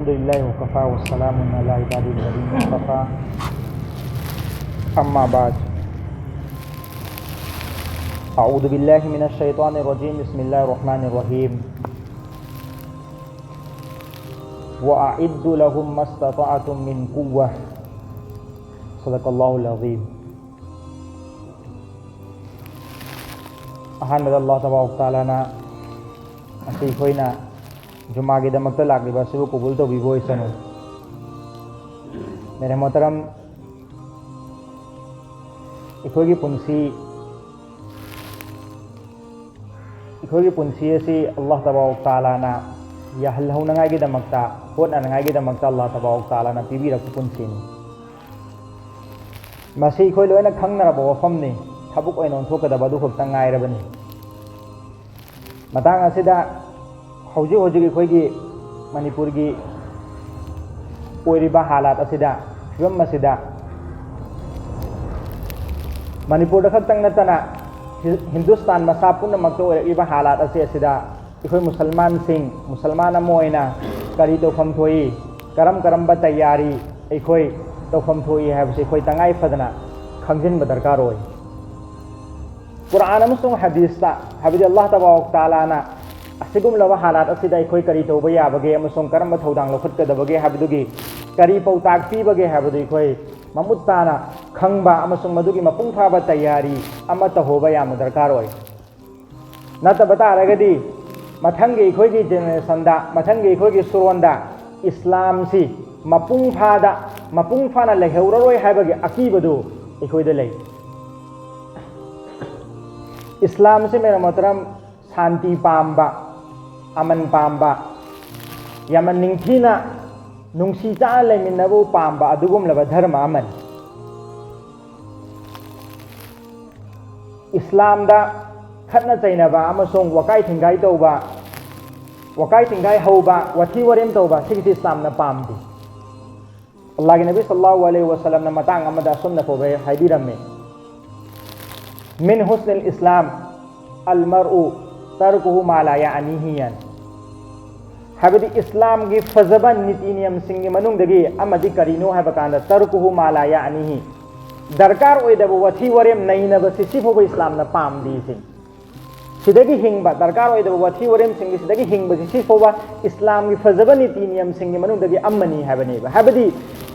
अल्हम्दुलिल्लाहि व कफ़ा व सलामुन अला इबादिल्लज़ीना इस्तफ़ा अम्मा बाद अऊज़ु बिल्लाहि मिनश शैतानिर रजीम बिस्मिल्लाहिर रहमानिर रहीम व अइद्दु लहुम मस्ततअतुम मिन कुव्वह सदक़ल्लाहुल अज़ीम। अहमद अल्लाह तबारक तआलाना असि खोइना जुमागे दमकता लागिबा सिबु कबूल तौबिबो इसनु। मेरे मोहतरम इखोगी पुंसी असि अल्लाह तबारक तआलाना याहल्हौनंगाइगे दमकता होटनानंगाइगे दमकता अल्लाह तबारक तआलाना पिबिरकपा पुंसीनि। मसी इखोइ लोइना खंगनरबा वफमनि थबुक ओइना ओंथोकदबा अदु खक्तंग ngairabani। मतंग असिदा हौजिक हौजिक इखोइगी मणिपुरगी ओइरिबा हालात असिदा फिबम असिदा मणिपुरदा खक्तंग नतना हिंदुस्तान मसा पुनमक्ता ओइरिबा हालात असिदा इखोइ मुसलमान अमा ओइना करि तौफम थोइ करम तैयारी इखोइ तौफम थोइ हाबसे इखोइ तंगाइ फदना खंजिनबा दरकार ओइ। कुरान अमसुंग हदीसता हाबदि अल्लाह तबारक तआलाना असिगुमलबा हालात असिदा इखोइ करि तौबा याबगे अमसुंग करम थौदांग लखुटकदबगे हाबदुगी करि पौताक पीबगे हाबदु इखोइ ममुत ताना खंगबा अमसुंग मदुगी मपुंग फाबा तैयारी अमा तहोबा याम दरकार ओइ। नतबा तारगदि मथंगे इखोइगी जेनेरेशनदा मथंगे इखोइगी सुरोंदा इस्लाम सि मपुंग फाना लेहौररोइ हाबगे अकीबदु इखोइदा लै। इस्लाम से मेरा मोहतरम शांति पाम्बा अमन पाम्बा यामन निंगथीना नुंगसी चाना लेमिन्नबु पाम्बा अदुगुमलबा धर्म अमन। इस्लाम दा खतना चैनबा अमसुंग वकाई थिंगाई हौबा वथी वरेम तौबा सिगिति इस्लाम ना पामदि। अल्लाह के नबी सल्लल्लाहु अलैहि वसल्लम ना मतांग अमदा सुन्ना फोबे हाइदिरमे मिन हुस्निल इस्लाम अलमरउ तर्कुहु मा ला यानीहियन हाबदि इस्लाम की फजबा नीति नियम सिंगी मनुंगदगी अमदि करिनो हाबा कांदा तर्कुहु मा ला यानीहि दरकार ओइदबो वथी वरेम नैनबा सिसिफोबो इस्लाम ना पामदि सिं सिदगी हिंगबा दरकार ओइदबो वथी वरेम सिंगी सिदगी हिंगबा सिसिफोबा इस्लाम की फजबा नीति नियम सिंगी मनुंगदगी अम्मनी हाबनेबा हाबदि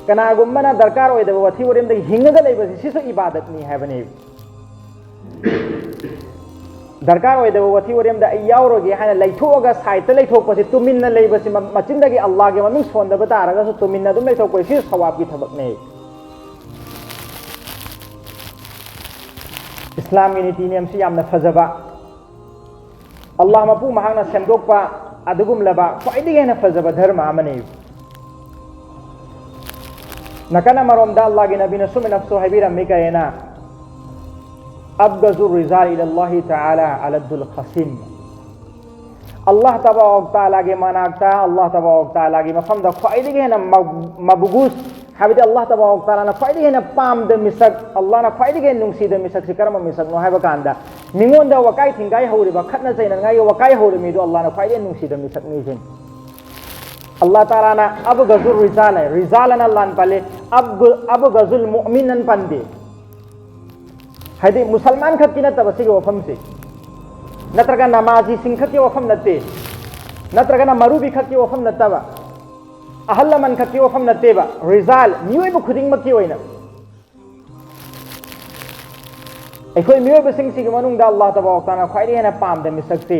कनागुम्बना दरकार ओइदबो वथी वरेम दगी हिंगदा लेबा सिसिसो इबादतनी हाबनेबा दरकार ओइदबो वथी वरेमदा यावरोगे हाना लैथोगा साइडता लैथोकपसे तुमिन्ना लेबसे मचिंदगी अल्लाह के ममिंग सोंदबा तारगसो तुमिन्ना दुम लैथोकपसे सि सवाब की थबकने। इस्लाम की नीति नियम से यामना फजबा अल्लाह मपू महांगना सेमदोकपा अदुगुमलबा ख्वाइदगी हेना फजबा धर्म अमने। नकना मरोमदा अल्लाह के नबी ने सुमिनफ्सो हाबिरम्मी करेना अबगज़ुर रिज़ाल इलल्लाहि तआला अलद्दुल क़सीम अल्लाह तबारक तआला के मनाकता अल्लाह तबारक तआला की मफमदा ख्वाइदगी हेना मबगूस हाबदि अल्लाह तबारक तआला ना ख्वाइदगी हेना पामद मिसक अल्लाह ना ख्वाइदगी नुंगसीद मिसक से करम मिसक नो हाबा कांदा मिंगोंदा वकाई थिंगाई हौरिबा खतना चैनंगाई वकाई हौरिमिदो अल्लाह ना ख्वाइदगी नुंगसीद मिसक निसिन अल्लाह तआला ना अबगज़ुर रिज़ाल है रिज़ालन अल्लाह पले अबगज़ुल मुमिनन पंदे हाइदि मुसलमान खक्की नत्तबा सिगे वफम से नत्रगा नमाजी सिंह खक्की वफम नत्ते नत्रगा मरुबी खक्की वफम नत्तबा अहल लमन खक्की वफम नत्तेबा रिजाल मियोइबु खुदिंगमक्की ओइना अखोइ मियोइबु सिंगसिगे मनुंगदा अल्लाह तबारक तआला ख्वाइदगी हेना पामदा मिसकसे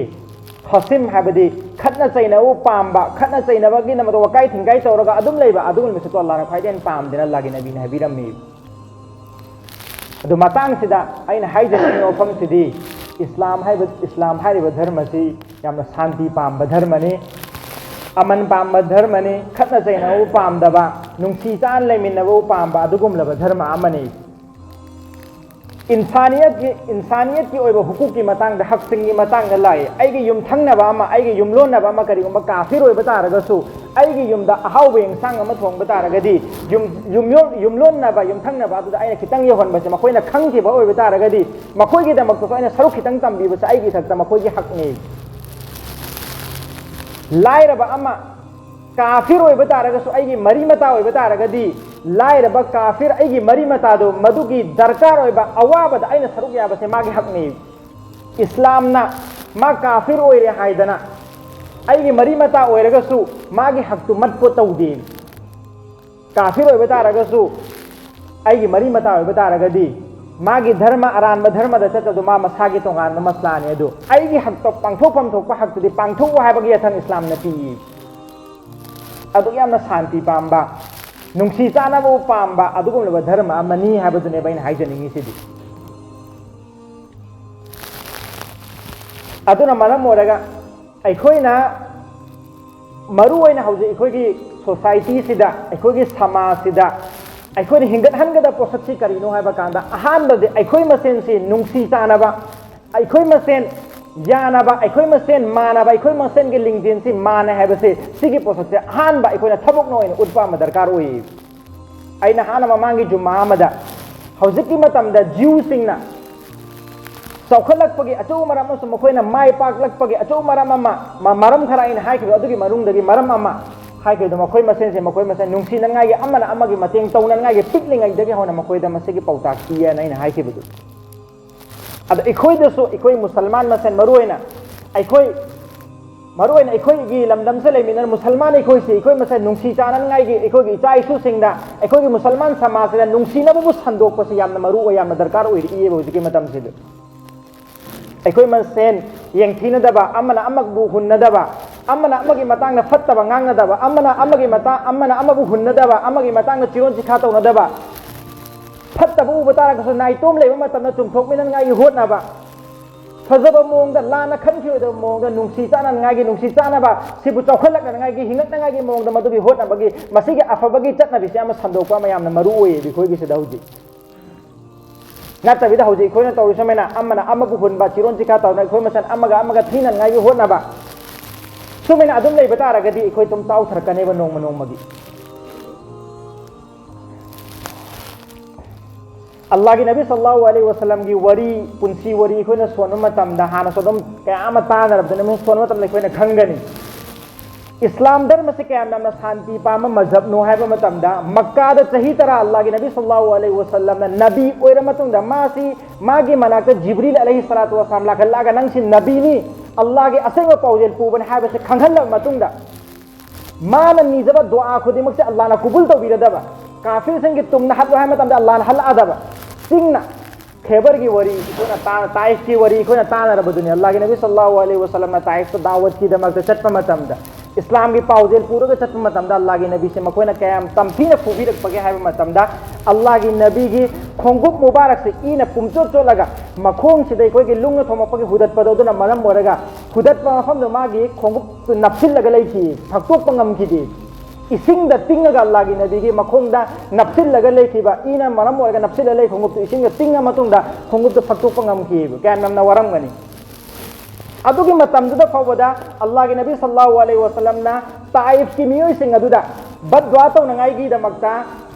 खसिम हाबदि खतना चैनबु पामबा खतना चैनबगी नमदो वकाई थिंगाई तौरगा अदुम लैबा अदुगुल मिसको अल्लाह ना ख्वाइदगी हेना पामदेना अल्लाह के नबी ने हाबिरम्मी। अदु मतंग सिदा आइन हाइजनी वफम सिदी इस्लाम हाइबा धर्म से यामना शांति पामबा धर्मने अमन पामबा धर्मने खतना चैनबु पामदबा नुंगसी चान लेमिन्नबु पामबा अदुगुमलबा धर्म अमने। इंसानियत की ओइबा हुकूक की मतंग दा हक सिंगी मतंग दा लाए आइगे युम थंगनबा अमा आइगे युम लोननबा अमा करिगुम्बा काफिर ओइबा तारगसु आइगे युमदा अहाउबा इंसांग अमा थोंगबा तारगदि युम लोननबा युम थंगनबा अदुदा आइना खितंग योहनबसे मखोइना खंगखिबा ओइबा तारगदि मखोइगी दमकतो आइना सरुक खितंग तंबीबसे आइगी थक्ता मखोइगी हकने। लाइरबा अमा काफिर होइबा तारगसु आइगी मरी मता होइबा तारगदी लाइरबा काफिर आइगी मरी मता दो मदुगी दरकार होइबा अवाबदा आइना सरुक याबसे मागी हकनी इस्लाम ना मा काफिर होइरे हाइदना आइगी मरी मता होइरगसु मागी हकतु मत्पो तौदे काफिर होइबा तारगसु आइगी मरी मता होइबा तारगदी मागी धर्म अरानबा धर्म दा चतदु मा मसागी तोंगान मसलाने अदु आइगी हकतो पांथोफम थोकपा हकतुदि पांथोक हाइबगी यथन इस्लाम ना पी अदु यामना शांति पांबा नुंसी चानाबो पांबा अदुगुमलबा धर्म अमनी हाइबदुने बैन हाइजनिंगी सिदि अदुना मरम ओरगा अखोइना मरु ओइना हौजे अखोइगी सोसाइटी सिदा अखोइगी समाज सिदा अखोइना हिंगत हनगदा पोसत्सी करिनो हाइबा कांदा अहानबदे अखोइ मसेन से नुंसी चानाबा अखोइ मसेन यानाबा अखोइ मसेन मानाबा अखोइ मसेन के लिंगजिन से माना हाइबसे सिगी पोसत्से अहानबा अखोइना थबक नो ओइना उतपा मा दरकार ओइ अइना हाना ममांगी जुम्मा अमदा हौजिकी मतमदा जीव सिंगना चौखलक्पगी अचौ मरम अमसु मखोइना माइ पाकलक्पगी अचौ मरम अमा मरम खरा इन हाइखिबो अदुगी मरुंगदगी मरम अमा हाइखिबो मखोइ मसेन से मखोइ मसेन नुंसिनंगाइगे अमना अमगी मतेंग तौनंगाइगे पिकलिंगाइदगी होना मखोइदा मसिगी पौताक पिया नाइन हाइखिबो अद इखोइदसु इखोइ मुसलमान मसेन मरुइना इखोइ मरुइना इखोइगी लमदमसे लेमिनर मुसलमान इखोइसे इखोइ मसेन नुंसी चानंगाइगे इखोइगी इचा इसु सिंगदा इखोइगी मुसलमान समाजदा नुंसिनबु संदोकपसे यामना मरु यामना दरकार ओइरि होजिकी मतमसिदु अखोई मसेन येंथीनदबा अमना अमगबु हुन्नदबा अमना अमगी मतंग फत्तबा ngangnadaba अमना अमगी मता अमना अमबु हुन्नदबा अमगी मतंग चिरोन चिखा तौनदबा फत्तबु उबतारगसु नाइतोम लेबा मतमना चुमथोकमिनंगाई होतनाबा फजबा मोंगदा लाना खनखियोदा मोंगदा नुंसी चानंगाई नुंसी चानबा सिबु चौखलकनंगाई हिंगतनंगाई मोंगदा मदुगी होतनाबगी मसिगी अफबगी चतनाबिसे अमा संदोकपा मयामना मरु ओइ बिखोइगी सिदा हुजि नत्तबिदा हौजी खोइना तौरिसमेना अमना अमगु हुनबा चिरोन चिका तौना खोइ मसन अमगा अमगा थीनंगाई होतनाबा सुमेना अदुम लेबा तारगदी खोइ तुम ताउ थरकनेबा नोंमा नोंमगी अल्लाह की नबी सल्लल्लाहु अलैहि वसल्लम की वरी पुंसी वरी खोइना सोन मतमदा हाना सोदम कयाम तानरबदने में सोन मतम खोइना खंगनी इस्लाम धर्म से क्या नाम शांति पाम मजहब नो है मतमदा मक्का द सही तरह अल्लाह की नबी सल्लल्लाहु अलैहि वसल्लम नबी ओइर मतुंदा मासी मागी मनाक जिब्रील अलैहि सलातु वसलाम लाखल्लागा नंगसि नबीनी अल्लाह के असेंग पाउजेल पुबन हाबसे खंगहल मतुंदा मान निजब दुआ खुदिमक से अल्लाह ना कबूल तौबिरदबा काफिर संग तुमना हल है मतमदा अल्लाह ना हल अदबा सिंगना खैबर की वरी कोना ताइफ की वरी कोना तानरबदुनी अल्लाह के नबी सल्लल्लाहु अलैहि वसल्लम ताइफ दावत की दमक चटप मतमदा इस्लाम की पाउजेल पूरा चटप मतमदा अल्लाह की नबी से मखोइना कयाम तमफीना फुबीरकपगे हाइबा मतमदा अल्लाह की नबी की खोंगुप मुबारक से ईना पुमचो चोलगा मखोंग सिदै कोइगे लुंग थोमपगे हुदतपदोदुना मरम ओरगा हुदतप मफमदो मागी खोंगुप नपसिलगा लैखि फक्तोप ngamखिदि इसिंगदा तिंगगा अल्लाह की नबी की मखोंगदा नपसिलगा लैखिबा ईना मरम ओरगा नपसिल लै खोंगुप इसिंगदा तिंगा मतुंगदा खोंगुप फक्तोप ngamखिबा क्या नमना वरमगनी अदुगी मतमदुदा फवदा अल्लाह के नबी सल्लल्लाहु अलैहि वसल्लम ना ताइफ की मियोय सिंग अदुदा बदवा तौनंगाई दमक्ता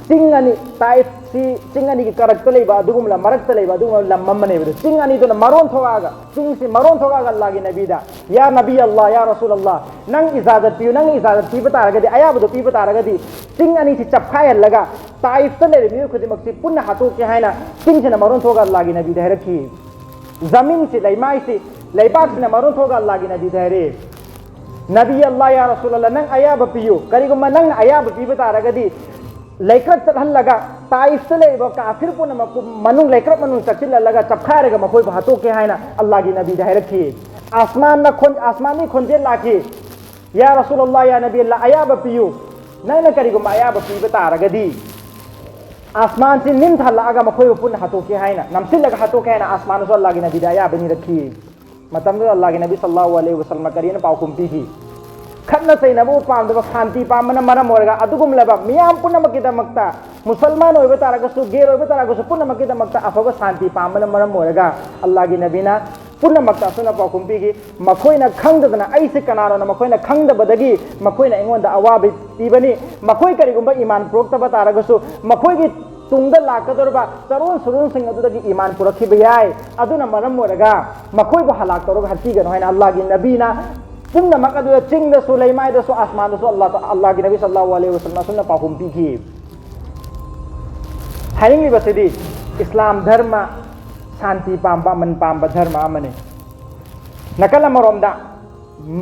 चिंगनी ताइफ सी चिंगनी की करक्ता लेबा अदुगुमला मरक्ता लेबा अदुगुमला लम्मने बदु चिंगनी दुना मरोन थोगागा चिंग से मरोन थोगागा अल्लाह की नबी दा या नबी अल्लाह या रसूल अल्लाह नंग इजाजत पी बतारगदी अयाबदु पी बतारगदी चिंगनी से चपखाय लगा ताइफ तले मियो खुदिमक से पुन्ना हातो के हायना चिंग से मरोन थोगा अल्लाह की नबी दा रखी जमीन से लैमाई से लैबाक से मरोन थोगा अल्लाह की नबी दा रे नबी अल्लाह या रसूल अल्लाह नंग अयाब पियो करिगुमा नंग अयाब पी बतारगदी लैक्रक चलहल्लगा ताइफ से लेबा काफिर पुनमक मनुंग लैक्रक मनुंग चचिललगा चपखारेगा मखोय हातो के हायना अल्लाह की नबी दा रखी आसमानी खोंजेल लाखी या रसूल अल्लाह या नबी अल्लाह अयाब पियो नंग करिगुमा अयाब पी बतारगदी आसमान से निम थल्लागा मखोय पुन हातो के हायना नमसिलगा हातो के हायना आसमान से अल्लाह की नबी दा अयाब नि रखी मतम अल्लाह के नबी सल्लल्लाहु अलैहि वसल्लम करियन पाउकुम पीखी खतना सैनबु पामदब शांति पामना मरम ओरगा अदुगुमलबा मियाम पुनमकिदमक्ता मुसलमान होइबा तारगसु गेर होइबा तारगसु पुनमकिदमक्ता अफबा शांति पामना मरम ओरगा अल्लाह की नबीना पुनमक्ता सुना पाउकुम पीगी मखोइना खंगदना ऐसे कनारोना मखोइना खंगदबदगी मखोइना एंगोंदा अवाबि पीबनी मखोइ करिगुंबा ईमान प्रोक्तबा तारगसु मखोइगी तुंगदा लाकदोरबा तरुण सुरुन सिंह अदुदगी ईमान पुरखिबा याय अदुना मरम ओरगा मखोइबो हलाक तोरगा हत्तीगनो हायना अल्लाह की नबीना पुनमक अदुदा चिंगदसु लैमाइदसु आसमानदसु अल्लाह की नबी सल्लल्लाहु अलैहि वसल्लम सुन्ना पाहुम पीखी हाइंगी बसिदी इस्लाम धर्म शांति पांबा मन पांबा धर्म अमने नकल अमरोमदा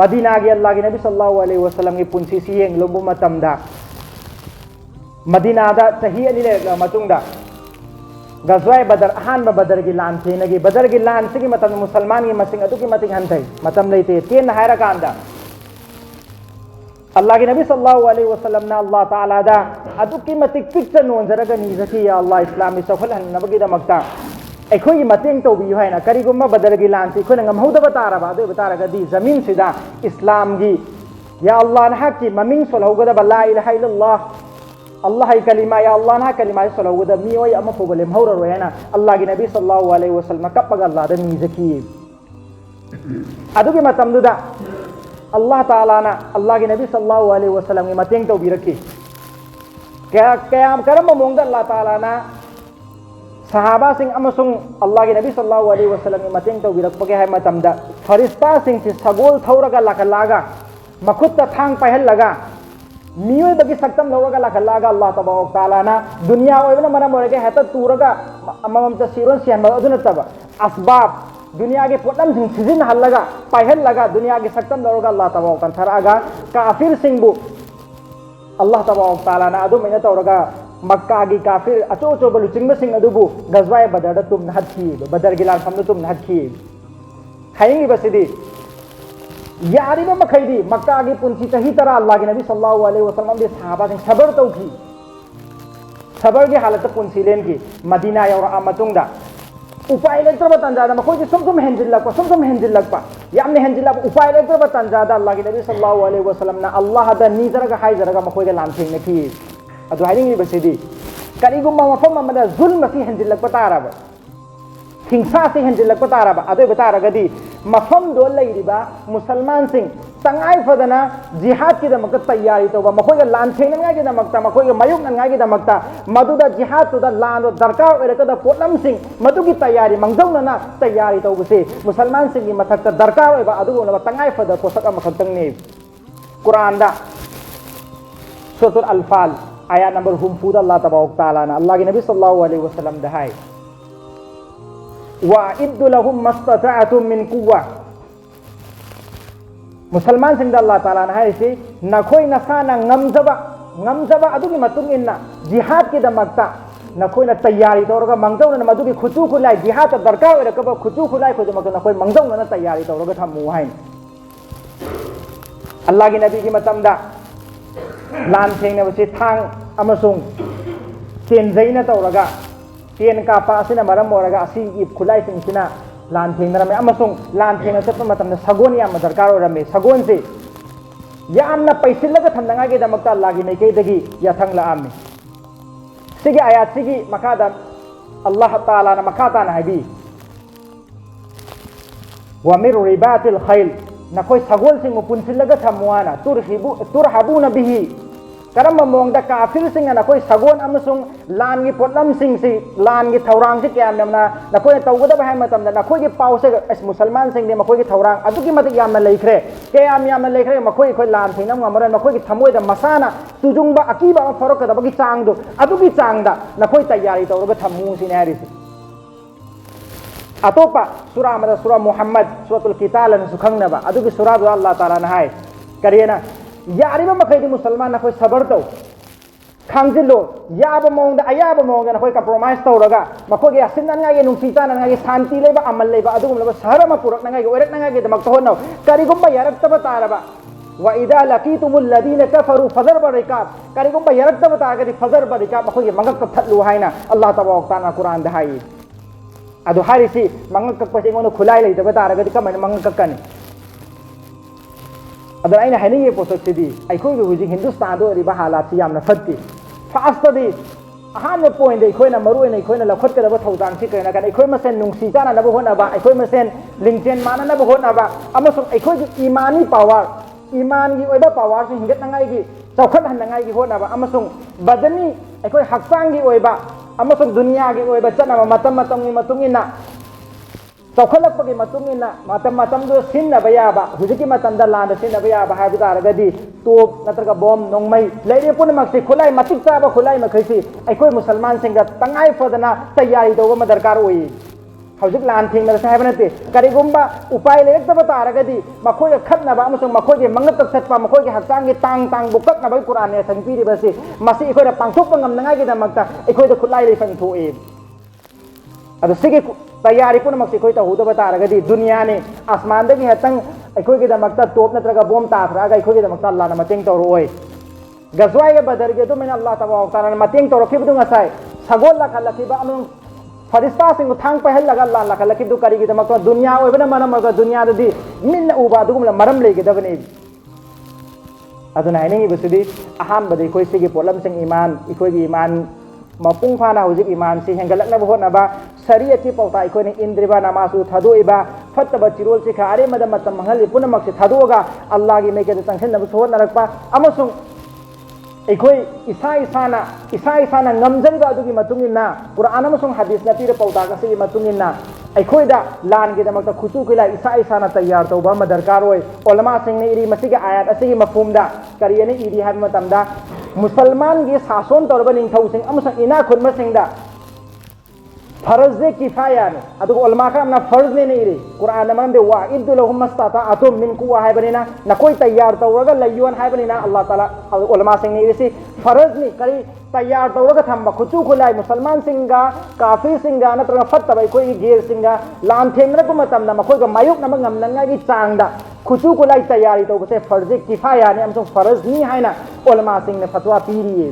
मदीना की अल्लाह की नबी सल्लल्लाहु अलैहि वसल्लम की पुंसी सियेंग लोबु मतमदा मदीना दा सही अनी ले मतुंगदा गजवाए बदर अहान बदर की लान थेनगी बदर की लान से की मतम मुसलमान की मसिंग अदु की मतिंग हंथै मतम लेते तेन हायरा कांदा अल्लाह की नबी सल्लल्लाहु अलैहि वसल्लम ना अल्लाह ताला दा अदु की मतिक पिक्चर नोंजरगा निजकी या अल्लाह इस्लामी सफल हनबगी दमकता अखोई मतेंग तौबी है करीगुम्बा बदर की लान से अखोई ngमहौदबा ताराबा अदु बतारगदी जमीन सिदा इस्लाम की या अल्लाह ना की ममिंग सोलहौगदा ला इलाहा इल्लल्लाह अल्लाह की कलिमा या अल्लाह ना कलिमा सोलहौगदा मियोय अमा फोबले महौररोय है ना अल्लाह की नबी सल्लल्लाहु अलैहि वसल्लम कपगा अल्लाह दा निजकी अदु की मतमदुदा अल्लाह ताला ना अल्लाह की नबी सल्लल्लाहु अलैहि वसल्लम की मतेंग तौबी रखी क्या कयाम करम मोंगदा अल्लाह ताला ना सहाबा सिंह अमसुंग अल्लाह की नबी सल्लल्लाहु अलैहि वसल्लम की मतेंग तौबी रखपगे है मतमदा फरिश्ता सिंह से सगोल थौरगा लाखलागा मखुत्ता थांग पहलगा मियोय बगी सक्तम लौरगा लाखलागा अल्लाह तबारक ताला ना दुनिया ओइबना मरम ओरगे हेता तुरगा अमम तसीरन सियन अदुन तब असबाब दुनिया के पोटम सिंह सिजिन हल्लगा पहलगा दुनिया के सक्तम लौरगा अल्लाह तबारक ताला थरागा काफिर सिंहबु अल्लाह तबारक ताला ना अदु मैंने तौरगा मक्का की काफिर अचो अचो बलु चिंग सिंह अदुबु गजवाए बदर तुम नहथी बदर गिलान फम तुम नहथी हाइंगी बसिदी यारिबा मखैदी मक्का की पुंसी चही तरह अल्लाह के नबी सल्लल्लाहु अलैहि वसल्लम दे सहाबा सिंह सबर तौखी सबर की हालत पुंसी लेन की मदीना यौरा मतुंगदा उपाय लेत्रबा तंजादा मखोई सुम हेंजिल्लकपा यामने हेंजिल्लक उपाय लेत्रबा तंजादा अल्लाह के नबी सल्लल्लाहु अलैहि वसल्लम ना अल्लाह दा नीजरगा हाइजरगा मखोई लान थेंग नखी अदु हाइंगी बसिदी करीगुम्मा मफम अमदा जुल्म सी हेंजिल्लकपा ताराबा हिंसा से हेंजिल्लकपा ताराबा अदु बतारगदी मफम दो लैरिबा मुसलमान सिंह तंगाई फदना जिहाद की दमक तैयारी तौबा मखोई लान थेंगनाय की दमकता मखोई मयुक नंगाय की दमकता मदुदा जिहाद तुदा लान दरकार ओइरकदा पोटलम सिंह मदु की तैयारी मंगजौना तैयारी तौबसे मुसलमान सिंह की मथकता दरकार ओइबा अदुगोनबा तंगाई फद पोसक अमखतंगने कुरान दा सूरह अल-अनफाल आयत नंबर 4 अल्लाह तबारक ताला ना अल्लाह के नबी सल्लल्लाहु अलैहि वसल्लम दहाय वाइद्दु लहुम मस्ततअतुम मिन कुव्वा मुसलमान सिंह अल्लाह ताला ना है से नखोई नसाना ngमजबा अदुगी मतुंग इन्ना जिहाद की दमकता नखोई न तैयारी तौरगा मंगजौना मदुगी खुचु खुलाई जिहाद का दरकार ओइरकबा खुचु खुलाई खुदमक नखोई मंगजौना तैयारी तौरगा थमु हाइन अल्लाह की नबी की मतमदा लान थेंगनबसे थांग अमसुंग चेनजैना तौरगा चेन कापा असिना मरम ओरगा असि खुलाई सिंगसिना लान थेंगनरमे अमसुंग लान थेंगना चप्प मतमदा सगोन याम दरकार ओरमे सगोन से यामना पैसिलगा थमनगा के दमकता अल्लाह की नैकेदगी याथंग लाअमि सिगी आयात सिगी मखादा अल्लाह ताला ना मखाता ना हबी व मिर रिबातिल खैल नखोई सगोल सिंग पुनसिलगा थमुआना तुरहबुना बिही करम मोंगदा काफिर सिंग नखोई सगोन अमसुंग लान की पोटलम सिंग से लान की थौरांग से क्या नमना नखोई तौगदा बहाय मतमदा नखोई के पाव से मुसलमान सिंग ने मखोई की थौरांग अदुकी मत यामना लेखरे के यामना लेखरे मखोई खोई लान थेनम ngमरे नखोई की थमोइदा मसाना तुजुंगबा अकीबा फरकदबगी चांगदो अदुकी चांगदा नखोई तैयारी तौरगा थमु सिने हरिसे अतोपा सूरा मदा सूरा मुहम्मद सूरतुल किताल न सुखंगनबा अदुगी सूरा दो अल्लाह ताला ना हाय करियना यारिबा मखैदी मुसलमान नखोई सबर तौ खांजिलो याब मोंगदा अयाब मोंगदा नखोई कंप्रोमाइज तौरगा मखोई असिननगागे नुंसीता नगागे शांति लेबा अमल लेबा अदुगुमलबा सहर म पुरकनगागे ओरकनगागे दमक होनो करिगुम्बा यारक्तबा तारबा व इदा लकीतुमुल लदीन कफरु फजर बरिकाब करिगुम्बा यारक्तबा तारगदी फजर बरिकाब मखोई मंगक थल्लु हायना अल्लाह तबारक ताला कुरान दा हाय अदु हारिसी मंगक कपसे ngono khulai leitaba taragadi kamai मंगक ककनी अदर आइना हाइनिंगे पोसक्सिदी अखोई हुजिक हिंदुस्तान दो रिबा हालात से यामना फत्ती फास्ट दी अहान पॉइंट दे अखोइना मरुइना अखोइना लखतकदबा थौदांग सि कयना कान अखोइ मसेन नुंगसी जाना नबो होनाबा अखोइ मसेन लिंगचेन माना नबो होनाबा अमसुंग अखोइ ईमानी पावर ईमान की ओइबा पावर से हिंगत नंगाई की चौखत हनंगाई की होनाबा अमसुंग बदनी अखोइ हक्सांग की ओइबा अमसुंग दुनिया की ओइबा चना मतम मतम की मतुंगिना चौखलपगी मतम सिन्नब याब हुजिकी मतमदा लान सिन्नब याब हाइबु तारगदी तोप नत्रगा बॉम नोंगमई लेरे पुनमक्सी खुलाई मतिक चाबा खुलाई मखैसी अखोय मुसलमान सिंगा तंगाई फदना तैयारी तौबा मा दरकार ओई हौजिक लान थेंगनरसे हाइबा नते करिगुम्बा उपाय लेरतबा तारगदी मखोय खतनबा अमसुंग मखोय मंगत तक्सटपा मखोय हक्चांगी तांग तांग बुकतनबा कुरान ने संगपीरिबसी मसी अखोय पांथोकपा ngamnangai gi damakta अखोय द खुलाई लेफन थोए अदो सिगे तैयारी पुनमक्सी अखोय तहुदबा तारगदी दुनिया ने आसमान दगी हतंग अखोय gi damakta टॉप नत्रगा बॉम ताखरागा अखोय gi damakta अल्लाह ना मतेंग तौरोय गजवाय के बदर के तो मैंने अल्लाह तबारक तआला ने मतेंग तौरखिबदु ngasai sagol la khalakiba amung फरिश्ता सिंह थांग पहल लगा अल्लाह ला खलकिबदु करी gi damakta दुनिया ओइबना मनम ग दुनिया ददी मिन उबा दुगुम मरम लेगे दबने अदुना हाइनिंग बसुदी अहान बदे अखोय सिगी पोलम सिंग ईमान अखोय gi ईमान मपुंग फाना हुजिक ईमान से हेंगलकना होनबा शरीयत की पौता अखोयने इंद्रिबा नमाजु थदोइबा फत्तबा चिरोल से खारे मदम मतम मंगल पुनमक से थदोगा अल्लाह की मेके तंगसन सोहन नरकपा अमसुंग अखोय इसा इसाना ngमजनबा अदुगी मतुंगिना कुरान अमसुंग हदीस न पीरे पौता गसिगी मतुंगिना अखोयदा लान के दमकता खुचु किला इसा इसाना तैयार तौबा मा दरकार होय उलमा सिंह ने इरी मसिगे आयत असिगी मफहुमदा करियने इरी हाब मतमदा मुसलमान की शासन तौरब निंथौ सिंह अमसुंग इना खुनमा सिंहदा फर्ज किफाया ने अदु उलमा का अपना फर्ज ने नहीं रे कुरान में दे वाइद लहुम मस्ताता अतुम मिन कुवा है बनेना न कोई तैयार तौरगा लयन है बनेना अल्लाह ताला उलमा सिंह ने इसी फर्ज नहीं करी तैयार तौरगा थम खुचु खुलाई मुसलमान सिंगा काफिर सिंगा नत्रगा फत्तबा कोई गेर सिंगा लान थेंगना को मतम न मखोय ग मायुक नम ngamnangai gi चांगदा खुचु खुलाई तैयारी तौबसे फर्ज किफाया ने अमसुंग फर्ज नहीं है ना उलमा सिंह ने फतवा पीरी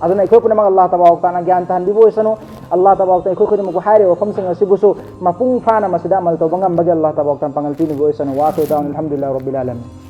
अदुना अखोय पुनमक अल्लाह तबारक तआला ज्ञान तहनबिबो इसनो अल्लाह तबारक तआला अखोय खुदमक हायरे वफम सिंग असिबुसु मपुंग फाना मसिदा अमल तौबंगम बगे अल्लाह तबारक तआला पंगल पीनिबो इसनो वासो दाउन अल्हम्दुलिल्लाह रब्बिल आलमीन